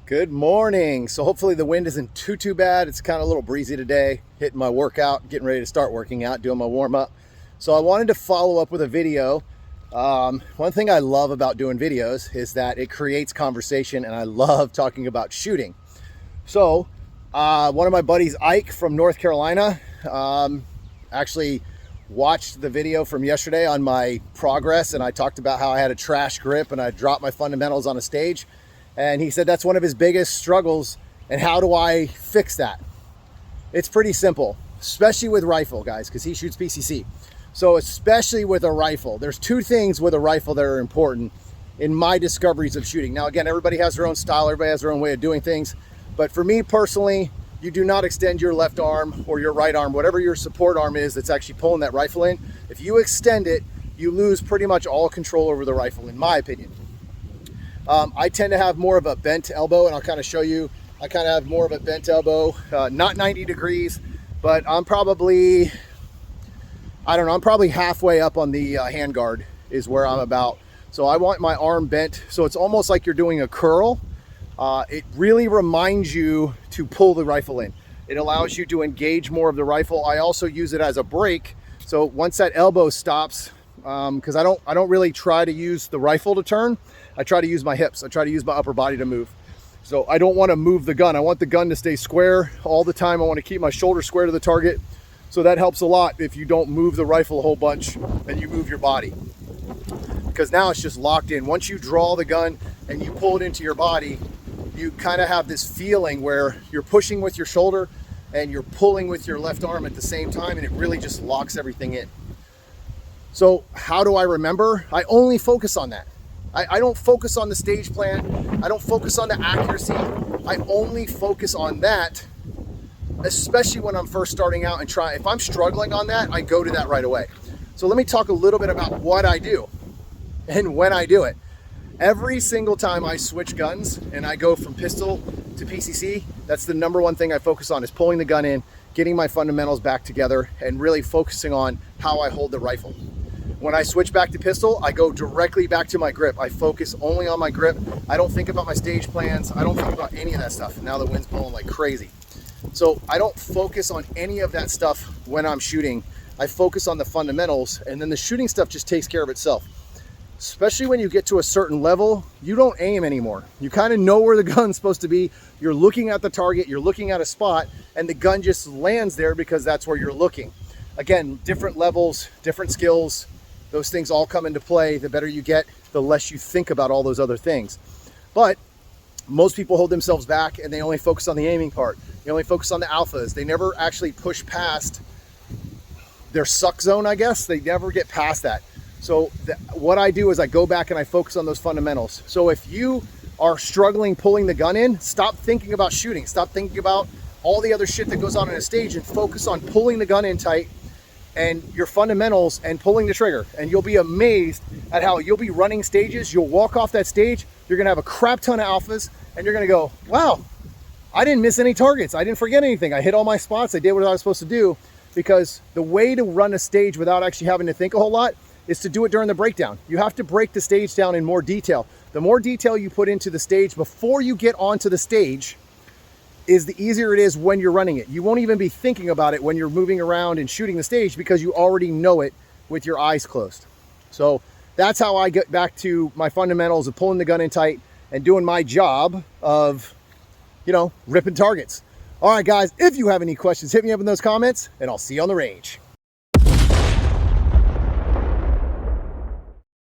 Good morning. So hopefully the wind isn't too bad. It's kind of a little breezy today. Hitting my workout, getting ready to start working out, doing my warm up. So I wanted to follow up with a video. One thing I love about doing videos is that it creates conversation, and I love talking about shooting. So one of my buddies, Ike from North Carolina, actually watched the video from yesterday on my progress, and I talked about how I had a trash grip and I dropped my fundamentals on a stage. And he said that's one of his biggest struggles. And how do I fix that? It's pretty simple, especially with rifle, guys, because he shoots PCC. So especially with a rifle, there's two things with a rifle that are important in my discoveries of shooting. Now, again, everybody has their own style, everybody has their own way of doing things. But for me personally, you do not extend your left arm or your right arm, whatever your support arm is that's actually pulling that rifle in. If you extend it, you lose pretty much all control over the rifle, in my opinion. I tend to have more of a bent elbow, and I'll kind of show you. I kind of have more of a bent elbow, not 90 degrees, but I'm probably, I don't know, I'm probably halfway up on the handguard is where I'm about. So I want my arm bent, so it's almost like you're doing a curl. It really reminds you to pull the rifle in. It allows you to engage more of the rifle. I also use it as a brake. So once that elbow stops, because I don't really try to use the rifle to turn. I try to use my hips. I try to use my upper body to move. So I don't want to move the gun. I want the gun to stay square all the time. I want to keep my shoulder square to the target. So that helps a lot if you don't move the rifle a whole bunch and you move your body. Because now it's just locked in. Once you draw the gun and you pull it into your body, you kind of have this feeling where you're pushing with your shoulder and you're pulling with your left arm at the same time, and it really just locks everything in. So how do I remember? I only focus on that. I don't focus on the stage plan. I don't focus on the accuracy. I only focus on that, especially when I'm first starting out and trying. If I'm struggling on that, I go to that right away. So let me talk a little bit about what I do and when I do it. Every single time I switch guns and I go from pistol to PCC, that's the number one thing I focus on, is pulling the gun in, getting my fundamentals back together, and really focusing on how I hold the rifle. When I switch back to pistol, I go directly back to my grip. I focus only on my grip. I don't think about my stage plans. I don't think about any of that stuff. Now the wind's blowing like crazy. So I don't focus on any of that stuff when I'm shooting. I focus on the fundamentals, and then the shooting stuff just takes care of itself. Especially when you get to a certain level, you don't aim anymore. You kind of know where the gun's supposed to be. You're looking at the target, you're looking at a spot, and the gun just lands there because that's where you're looking. Again, different levels, different skills, those things all come into play. The better you get, the less you think about all those other things. But most people hold themselves back and they only focus on the aiming part. They only focus on the alphas. They never actually push past their suck zone, I guess. They never get past that. So what I do is I go back and I focus on those fundamentals. So if you are struggling pulling the gun in, stop thinking about shooting. Stop thinking about all the other shit that goes on in a stage and focus on pulling the gun in tight and your fundamentals and pulling the trigger. And you'll be amazed at how you'll be running stages. You'll walk off that stage, you're gonna have a crap ton of alphas, and you're gonna go, wow, I didn't miss any targets. I didn't forget anything. I hit all my spots. I did what I was supposed to do. Because the way to run a stage without actually having to think a whole lot is to do it during the breakdown. You have to break the stage down in more detail. The more detail you put into the stage before you get onto the stage is the easier it is when you're running it. You won't even be thinking about it when you're moving around and shooting the stage because you already know it with your eyes closed. So that's how I get back to my fundamentals of pulling the gun in tight and doing my job of, ripping targets. All right, guys, if you have any questions, hit me up in those comments and I'll see you on the range.